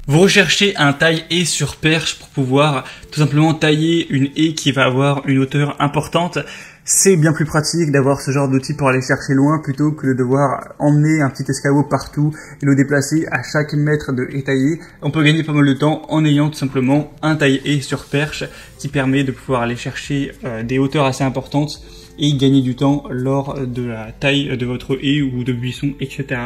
Vous recherchez un taille-haie sur perche pour pouvoir tout simplement tailler une haie qui va avoir une hauteur importante. C'est bien plus pratique d'avoir ce genre d'outil pour aller chercher loin plutôt que de devoir emmener un petit escabeau partout et le déplacer à chaque mètre de haie taillée. On peut gagner pas mal de temps en ayant tout simplement un taille-haie sur perche qui permet de pouvoir aller chercher des hauteurs assez importantes et gagner du temps lors de la taille de votre haie ou de buisson, etc.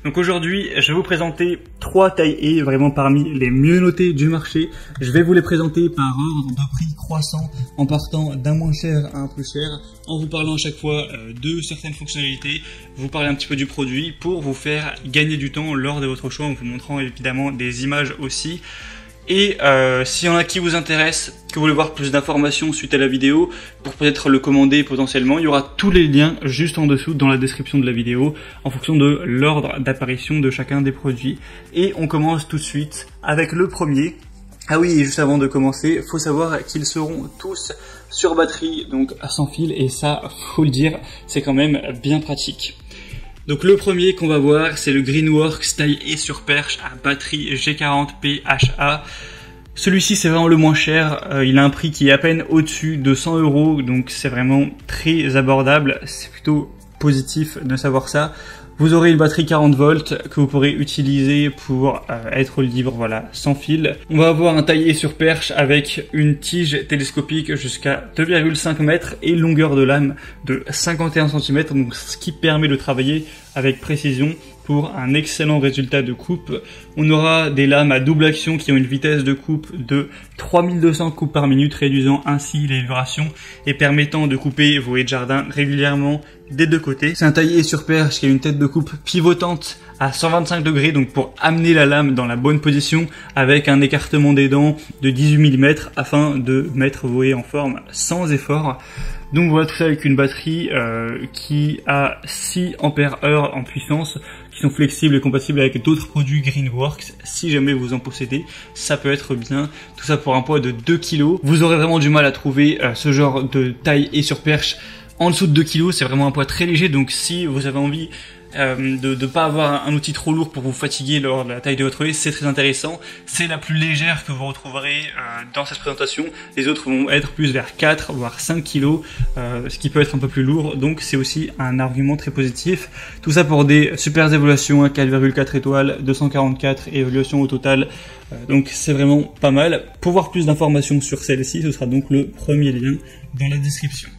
Donc aujourd'hui, je vais vous présenter 3 taille-haies vraiment parmi les mieux notées du marché. Je vais vous les présenter par ordre de prix croissant en partant d'un moins cher à un plus cher, en vous parlant à chaque fois de certaines fonctionnalités, vous parler un petit peu du produit pour vous faire gagner du temps lors de votre choix en vous montrant évidemment des images aussi. Et s'il y en a qui vous intéresse, que vous voulez voir plus d'informations suite à la vidéo, pour peut-être le commander potentiellement, il y aura tous les liens juste en dessous dans la description de la vidéo, en fonction de l'ordre d'apparition de chacun des produits. Et on commence tout de suite avec le premier. Ah oui, et juste avant de commencer, faut savoir qu'ils seront tous sur batterie, donc sans fil, et ça, faut le dire, c'est quand même bien pratique. Donc le premier qu'on va voir, c'est le Greenworks taille-haie sur perche à batterie G40 PHA. Celui-ci c'est vraiment le moins cher, il a un prix qui est à peine au-dessus de 100 €, donc c'est vraiment très abordable, c'est plutôt positif de savoir ça. Vous aurez une batterie 40 volts que vous pourrez utiliser pour être libre, voilà, sans fil. On va avoir un taille-haie sur perche avec une tige télescopique jusqu'à 2,5 mètres et longueur de lame de 51 cm, donc ce qui permet de travailler avec précision pour un excellent résultat de coupe. On aura des lames à double action qui ont une vitesse de coupe de 3200 coupes par minute, réduisant ainsi les vibrations et permettant de couper vos haies de jardin régulièrement des deux côtés. C'est un taille-haie sur perche qui a une tête de coupe pivotante à 125 degrés, donc pour amener la lame dans la bonne position avec un écartement des dents de 18 mm afin de mettre vos haies en forme sans effort. Donc voilà, tout ça avec une batterie qui a 6 ampères heure en puissance, qui sont flexibles et compatibles avec d'autres produits Greenworks. Si jamais vous en possédez, ça peut être bien. Tout ça pour un poids de 2 kg. Vous aurez vraiment du mal à trouver ce genre de taille-haie sur perche en dessous de 2 kg. C'est vraiment un poids très léger, donc si vous avez envie de ne pas avoir un outil trop lourd pour vous fatiguer lors de la taille de votre haie, c'est très intéressant. C'est la plus légère que vous retrouverez dans cette présentation. Les autres vont être plus vers 4 voire 5 kg, ce qui peut être un peu plus lourd, donc c'est aussi un argument très positif. Tout ça pour des super évaluations, 4,4 étoiles, 244 évaluations au total, donc c'est vraiment pas mal. Pour voir plus d'informations sur celle-ci, ce sera donc le premier lien dans la description.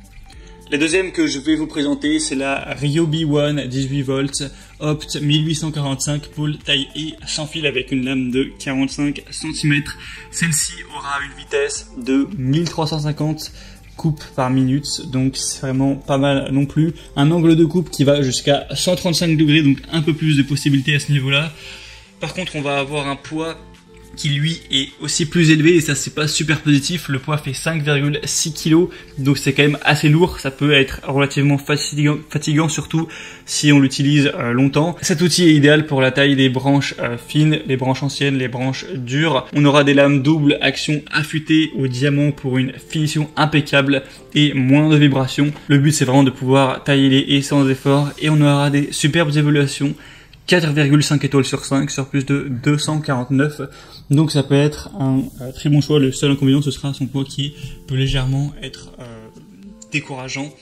La deuxième que je vais vous présenter, c'est la Ryobi One 18 volts Opt 1845 pôle taille-haie sans fil avec une lame de 45 cm. Celle-ci aura une vitesse de 1350 coupes par minute, donc c'est vraiment pas mal non plus. Un angle de coupe qui va jusqu'à 135 degrés, donc un peu plus de possibilités à ce niveau-là. Par contre, on va avoir un poids qui lui est aussi plus élevé et ça c'est pas super positif. Le poids fait 5,6 kg, donc c'est quand même assez lourd. Ça peut être relativement fatigant surtout si on l'utilise longtemps. Cet outil est idéal pour la taille des branches fines, les branches anciennes, les branches dures. On aura des lames double action affûtées au diamant pour une finition impeccable et moins de vibrations. Le but c'est vraiment de pouvoir tailler les haies sans effort et on aura des superbes évaluations. 4,5 étoiles sur 5 sur plus de 249, donc ça peut être un très bon choix. Le seul inconvénient ce sera son poids qui peut légèrement être décourageant.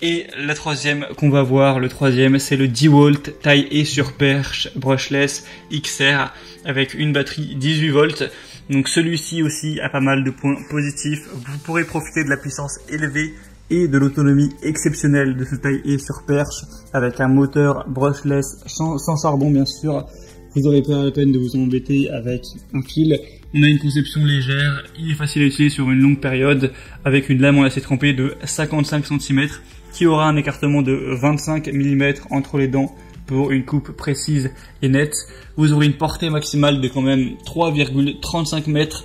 Et la troisième qu'on va voir, le troisième, c'est le DeWalt taille-haie sur perche brushless XR avec une batterie 18 volts. Donc celui-ci aussi a pas mal de points positifs. Vous pourrez profiter de la puissance élevée et de l'autonomie exceptionnelle de ce taille-haie sur perche avec un moteur brushless sans charbon bien sûr. Vous n'aurez pas la peine de vous embêter avec un fil. On a une conception légère, il est facile à utiliser sur une longue période avec une lame en acier trempé de 55 cm qui aura un écartement de 25 mm entre les dents pour une coupe précise et nette. Vous aurez une portée maximale de quand même 3,35 mètres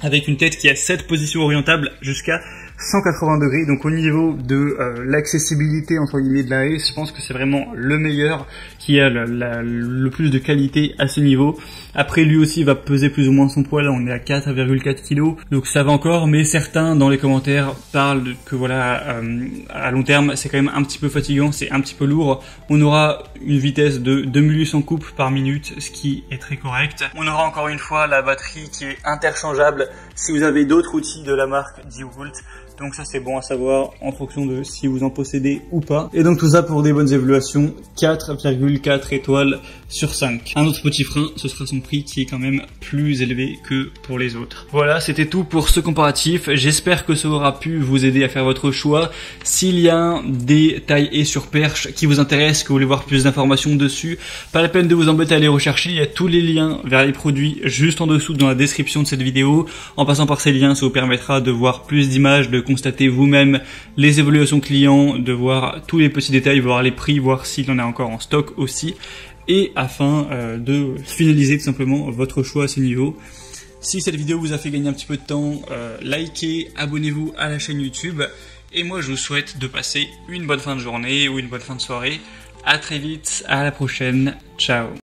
avec une tête qui a 7 positions orientables jusqu'à 180 degrés, donc au niveau de l'accessibilité entre guillemets de la haie, je pense que c'est vraiment le meilleur qui a le plus de qualité à ce niveau. Après, lui aussi va peser plus ou moins son poids. Là, on est à 4,4 kg, donc ça va encore. Mais certains dans les commentaires parlent que voilà, à long terme, c'est quand même un petit peu fatigant, c'est un petit peu lourd. On aura une vitesse de 2800 coupes par minute, ce qui est très correct. On aura encore une fois la batterie qui est interchangeable si vous avez d'autres outils de la marque DeWalt. Donc ça c'est bon à savoir en fonction de si vous en possédez ou pas. Et donc tout ça pour des bonnes évaluations, 4,4 étoiles sur 5. Un autre petit frein, ce sera son prix qui est quand même plus élevé que pour les autres. Voilà, c'était tout pour ce comparatif. J'espère que ça aura pu vous aider à faire votre choix. S'il y a des tailles et sur perche qui vous intéressent, que vous voulez voir plus d'informations dessus, pas la peine de vous embêter à les rechercher. Il y a tous les liens vers les produits juste en dessous dans la description de cette vidéo. En passant par ces liens, ça vous permettra de voir plus d'images, de constater vous-même les évaluations clients, de voir tous les petits détails, voir les prix, voir s'il en a encore en stock aussi, et afin de finaliser tout simplement votre choix à ce niveau. Si cette vidéo vous a fait gagner un petit peu de temps, likez, abonnez-vous à la chaîne YouTube, et moi je vous souhaite de passer une bonne fin de journée ou une bonne fin de soirée. À très vite, à la prochaine, ciao.